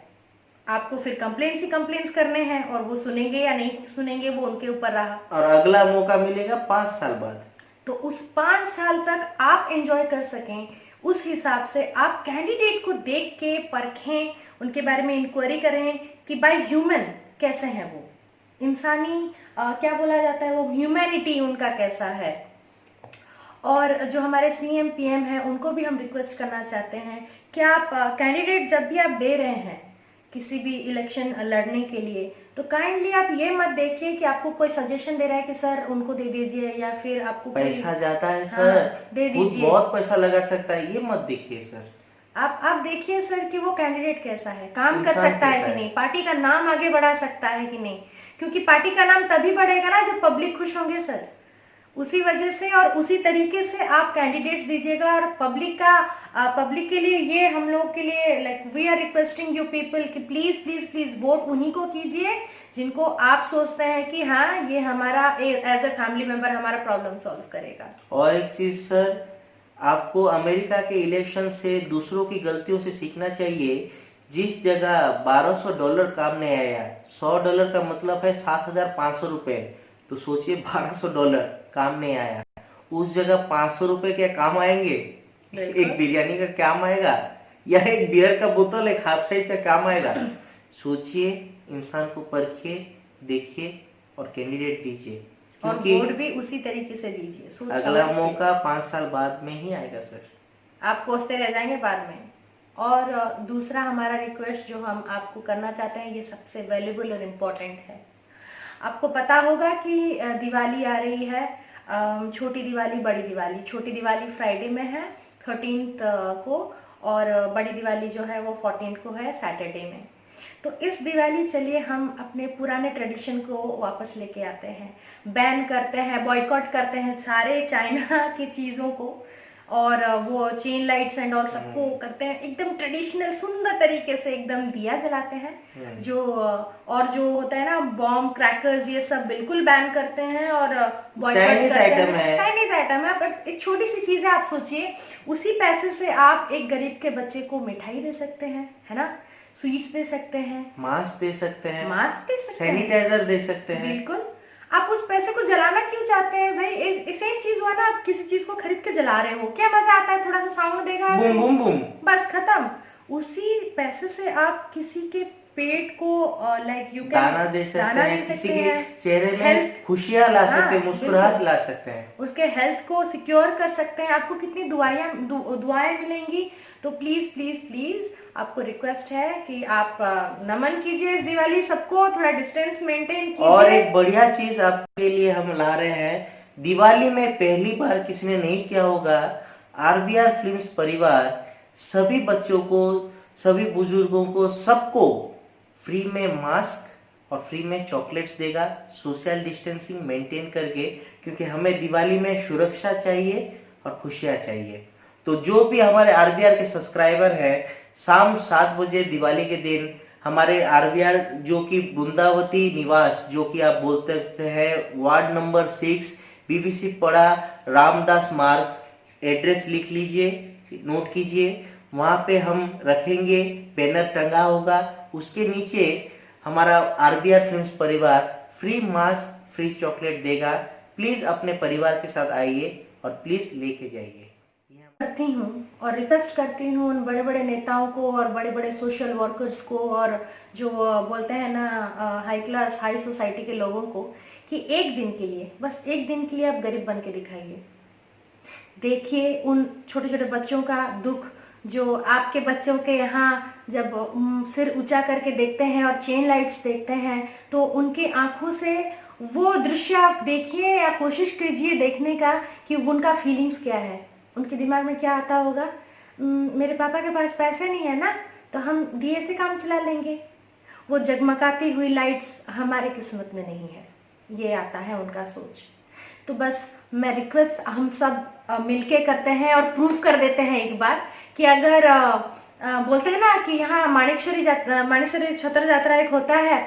B: आपको फिर कंप्लेंट्स ही कंप्लेंट्स करने हैं, और वो सुनेंगे या नहीं सुनेंगे वो उनके ऊपर रहा।
A: और अगला मौका मिलेगा 5 साल बाद।
B: तो उस 5 साल तक आप एंजॉय कर सकें, उस हिसाब से आप कैंडिडेट को देख के परखें, उनके बारे में इंक्वायरी करें कि बाय ह्यूमन कैसे हैं वो, इंसानी क्या बोला जाता है, वो ह्यूमैनिटी उनका कैसा है। और जो हमारे सीएम पीएम हैं उनको भी हम रिक्वेस्ट करना चाहते हैं कि आप कैंडिडेट जब भी आप दे रहे हैं किसी भी इलेक्शन लड़ने के लिए, तो काइंडली आप ये मत देखिए कि आपको कोई सजेशन दे रहा है कि सर उनको दे दीजिए, या फिर आपको कोई
A: पैसा जाता है
B: हाँ
A: सर,
B: दे
A: खुद
B: दीजिए।
A: बहुत पैसा लगा सकता है, ये मत देखिए सर।
B: आप देखिए सर कि वो कैंडिडेट कैसा है, काम कर
A: इंसान
B: सकता है
A: कैसा
B: कि
A: है।
B: नहीं, पार्टी का नाम आगे बढ़ा सकता है कि नहीं, क्योंकि पार्टी का नाम तभी बढ़ेगा ना जब पब्लिक खुश होंगे सर। उसी वजह से और उसी तरीके से आप कैंडिडेट्स दीजिएगा। और पब्लिक के लिए ये हम लोग के लिए like we are requesting you people कि प्लीज प्लीज प्लीज वोट उन्हीं को कीजिए जिनको आप सोचते हैं कि हाँ ये हमारा एज ए फैमिली मेंबर हमारा प्रॉब्लम सॉल्व करेगा।
A: और एक चीज सर, आपको अमेरिका के इलेक्शन से दूसरों की गलतियों से सीखना चाहिए। जिस जगह $1200 काम नहीं आया, $100 का मतलब है 7500 रुपए, तो सोचिए $1200 काम नहीं आया, उस जगह ₹500 क्या काम आएंगे?
B: बिल्कुल।
A: एक बिरयानी का काम आएगा, या एक बियर का बोतल एक हाफ साइज का काम आएगा? सोचिए, इंसान को परखिए, देखिए और कैंडिडेट दीजिए,
B: और
A: क्योंकि
B: वोट भी उसी तरीके से दीजिए, सोच
A: अगला
B: समझ के।
A: मौका 5 साल बाद में ही आएगा सर।
B: आप कोसते रह जाएंगे बाद में। और दूसरा हमारा रिक्वेस्ट जो हम आपको करना चाहते हैं, ये सबसे वैल्यूबल और इम्पोर्टेंट है। आपको पता होगा कि दिवाली आ रही है, छोटी दिवाली बड़ी दिवाली। छोटी दिवाली फ्राइडे में है 13th को, और बड़ी दिवाली जो है वो 14th को है सैटरडे में। तो इस दिवाली चलिए हम अपने पुराने ट्रेडिशन को वापस लेके आते हैं, बैन करते हैं, बॉयकॉट करते हैं सारे चाइना की चीज़ों को, और वो चेन लाइट्स एंड ऑल सबको करते हैं एकदम ट्रेडिशनल सुंदर तरीके से, एकदम दिया जलाते हैं जो और जो होता है ना बॉम्ब क्रैकर्स ये सब बिल्कुल बैन करते हैं और बॉयकॉट
A: चाइनीज
B: करते
A: आइटम
B: हैं।
A: है।
B: चाइनीज आइटम है, बट एक छोटी सी चीज है। आप सोचिए उसी पैसे से आप एक गरीब के बच्चे को मिठाई दे सकते हैं, है ना, स्वीट्स दे सकते हैं,
A: मास्क दे सकते हैं,
B: मास्क दे सकते हैं,
A: सैनिटाइजर दे सकते हैं।
B: बिल्कुल। आप उस पैसे को जलाना क्यों चाहते हैं भाई? सेम चीज हुआ ना, आप किसी चीज को खरीद के जला रहे हो, क्या मजा आता है? थोड़ा सा साउंड देगा,
A: बूम बूम बूम।
B: बस खत्म। उसी पैसे से आप किसी के पेट को लाइक यू कैन
A: दाना दे सकते हैं, किसी के चेहरे में
B: हेल्थ
A: खुशियां ला
B: हाँ,
A: सकते हैं, मुस्कुराहट
B: बिल्कुल।
A: ला सकते हैं।
B: उसके हेल्थ को सिक्योर कर सकते हैं। आपको कितनी दुआएं मिलेंगी। तो प्लीज प्लीज प्लीज आपको रिक्वेस्ट है कि आप नमन कीजिए इस दिवाली सबको, थोड़ा डिस्टेंस मेंटेन कीजिए।
A: और एक बढ़िया चीज आपके लिए हम ला रहे हैं, दिवाली में पहली बार किसी ने नहीं किया होगा, आरबीआर फिल्म्स परिवार सभी बच्चों को, सभी बुजुर्गों को, सबको फ्री में मास्क और फ्री में चॉकलेट्स देगा, सोशल डिस्टेंसिंग मेंटेन करके, क्योंकि हमें दिवाली में सुरक्षा चाहिए और खुशियां चाहिए। तो जो भी हमारे आरबीआर के सब्सक्राइबर हैं, शाम 7 बजे दिवाली के दिन हमारे आरबीआर जो कि बुंदावती निवास, जो कि आप बोलते हैं वार्ड नंबर 6, बीबीसी पड़ा, रामदास मार्ग, एड्रेस लिख लीजिए, नोट कीजिए। वहाँ पे हम रखेंगे, बैनर टंगा होगा, उसके नीचे हमारा आरबीआर फिल्म्स परिवार फ्री मास्क, फ्री चॉकलेट देगा। प्लीज अपने परिवार के साथ आइए और प्लीज लेके जाइए।
B: करती हूँ और रिक्वेस्ट करती हूँ उन बड़े बड़े नेताओं को और बड़े बड़े सोशल वर्कर्स को और जो बोलते हैं ना हाई क्लास हाई सोसाइटी के लोगों को कि एक दिन के लिए, बस एक दिन के लिए आप गरीब बन के दिखाइए। देखिए उन छोटे छोटे बच्चों का दुख, जो आपके बच्चों के यहाँ जब सिर ऊंचा करके देखते हैं और चेन लाइट्स देखते हैं तो उनके आंखों से वो दृश्य आप देखिए या कोशिश कीजिए देखने का कि उनका फीलिंग्स क्या है, उनके दिमाग में क्या आता होगा। मेरे पापा के पास पैसे नहीं है ना, तो हम दिए से काम चला लेंगे। वो जगमगाती हुई लाइट्स हमारे किस्मत में नहीं है, ये आता है उनका सोच। तो बस मैं रिक्वेस्ट हम सब मिलके करते हैं और प्रूफ कर देते हैं एक बार कि अगर बोलते हैं ना कि यहाँ माणेश्वरी छत्र यात्रा एक होता है,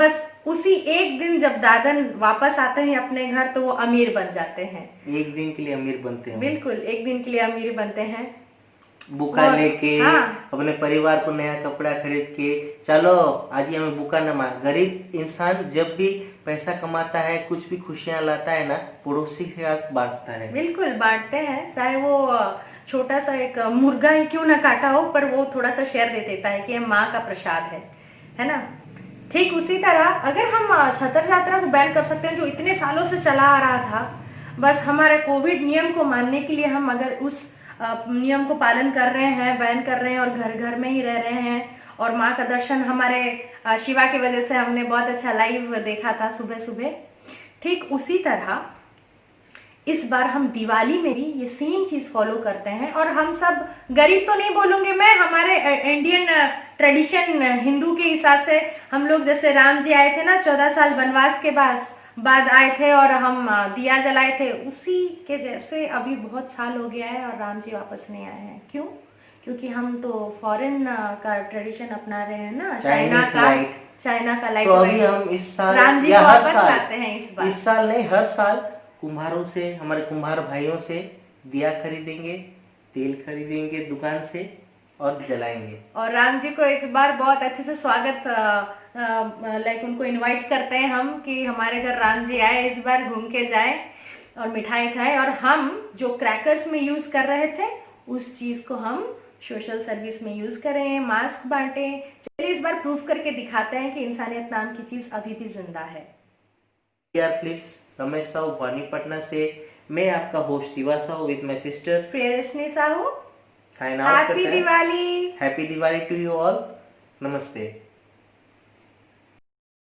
B: बस उसी एक दिन जब दादन वापस आते हैं अपने घर तो वो अमीर बन जाते हैं।
A: एक दिन के लिए अमीर बनते हैं,
B: बिल्कुल एक दिन के लिए अमीर बनते हैं।
A: बुका लेके
B: हाँ।
A: अपने परिवार को नया कपड़ा खरीद के, चलो आज ही हमें बुका न मार। गरीब इंसान जब भी पैसा कमाता है, कुछ भी खुशियां लाता है ना, पड़ोसी के साथ बांटता है।
B: बिल्कुल बांटते हैं, चाहे वो छोटा सा एक मुर्गा ही क्यों ना काटा हो, पर वो थोड़ा सा शेयर दे देता है कि ये माँ का प्रसाद है ना। ठीक उसी तरह अगर हम छतर यात्रा को बैन कर सकते हैं जो इतने सालों से चला आ रहा था, बस हमारे कोविड नियम को मानने के लिए हम अगर उस नियम को पालन कर रहे हैं, बैन कर रहे हैं और घर घर में ही रह रहे हैं, और माँ का दर्शन हमारे शिवा की वजह से हमने बहुत अच्छा लाइव देखा था सुबह सुबह, ठीक उसी तरह इस बार हम दिवाली में भी ये सेम चीज फॉलो करते हैं। और हम सब गरीब तो नहीं बोलूंगे मैं, हमारे इंडियन ट्रेडिशन हिंदू के हिसाब से हम लोग, जैसे राम जी आए थे ना 14 साल वनवास के बाद आए थे और हम दिया जलाए थे, उसी के जैसे अभी बहुत साल हो गया है और राम जी वापस नहीं आए हैं। क्यों? क्योंकि हम तो फॉरेन का ट्रेडिशन अपना रहे हैं ना, चाइना का लाइट।
A: तो अभी हम इस साल
B: राम जी
A: या
B: को
A: हर
B: वापस
A: साल,
B: लाते हैं
A: इस साल नहीं हर साल कुम्हारों से, हमारे कुम्हार भाइयों से दिया खरीदेंगे, तेल खरीदेंगे दुकान से और जलाएंगे।
B: और राम जी को इस बार बहुत अच्छे से स्वागत, लाइक उनको इनवाइट करते हैं हम कि हमारे घर राम जी आए, इस बार घूम के जाए और मिठाई खाए। और हम जो क्रैकर्स में यूज कर रहे थे उस चीज को हम सोशल सर्विस में यूज करें, मास्क बांटें। चलिए इस बार प्रूफ करके दिखाते हैं कि इंसानियत नाम की चीज अभी भी जिंदा है।
A: फ्लिप्स रमेश साहू पानीपटना से, मैं आपका host Shiva Sahu with my sister
B: Priyadarshini Sahu.
A: Sign out करते हैं।
B: Happy Diwali.
A: Happy Diwali to you all. नमस्ते।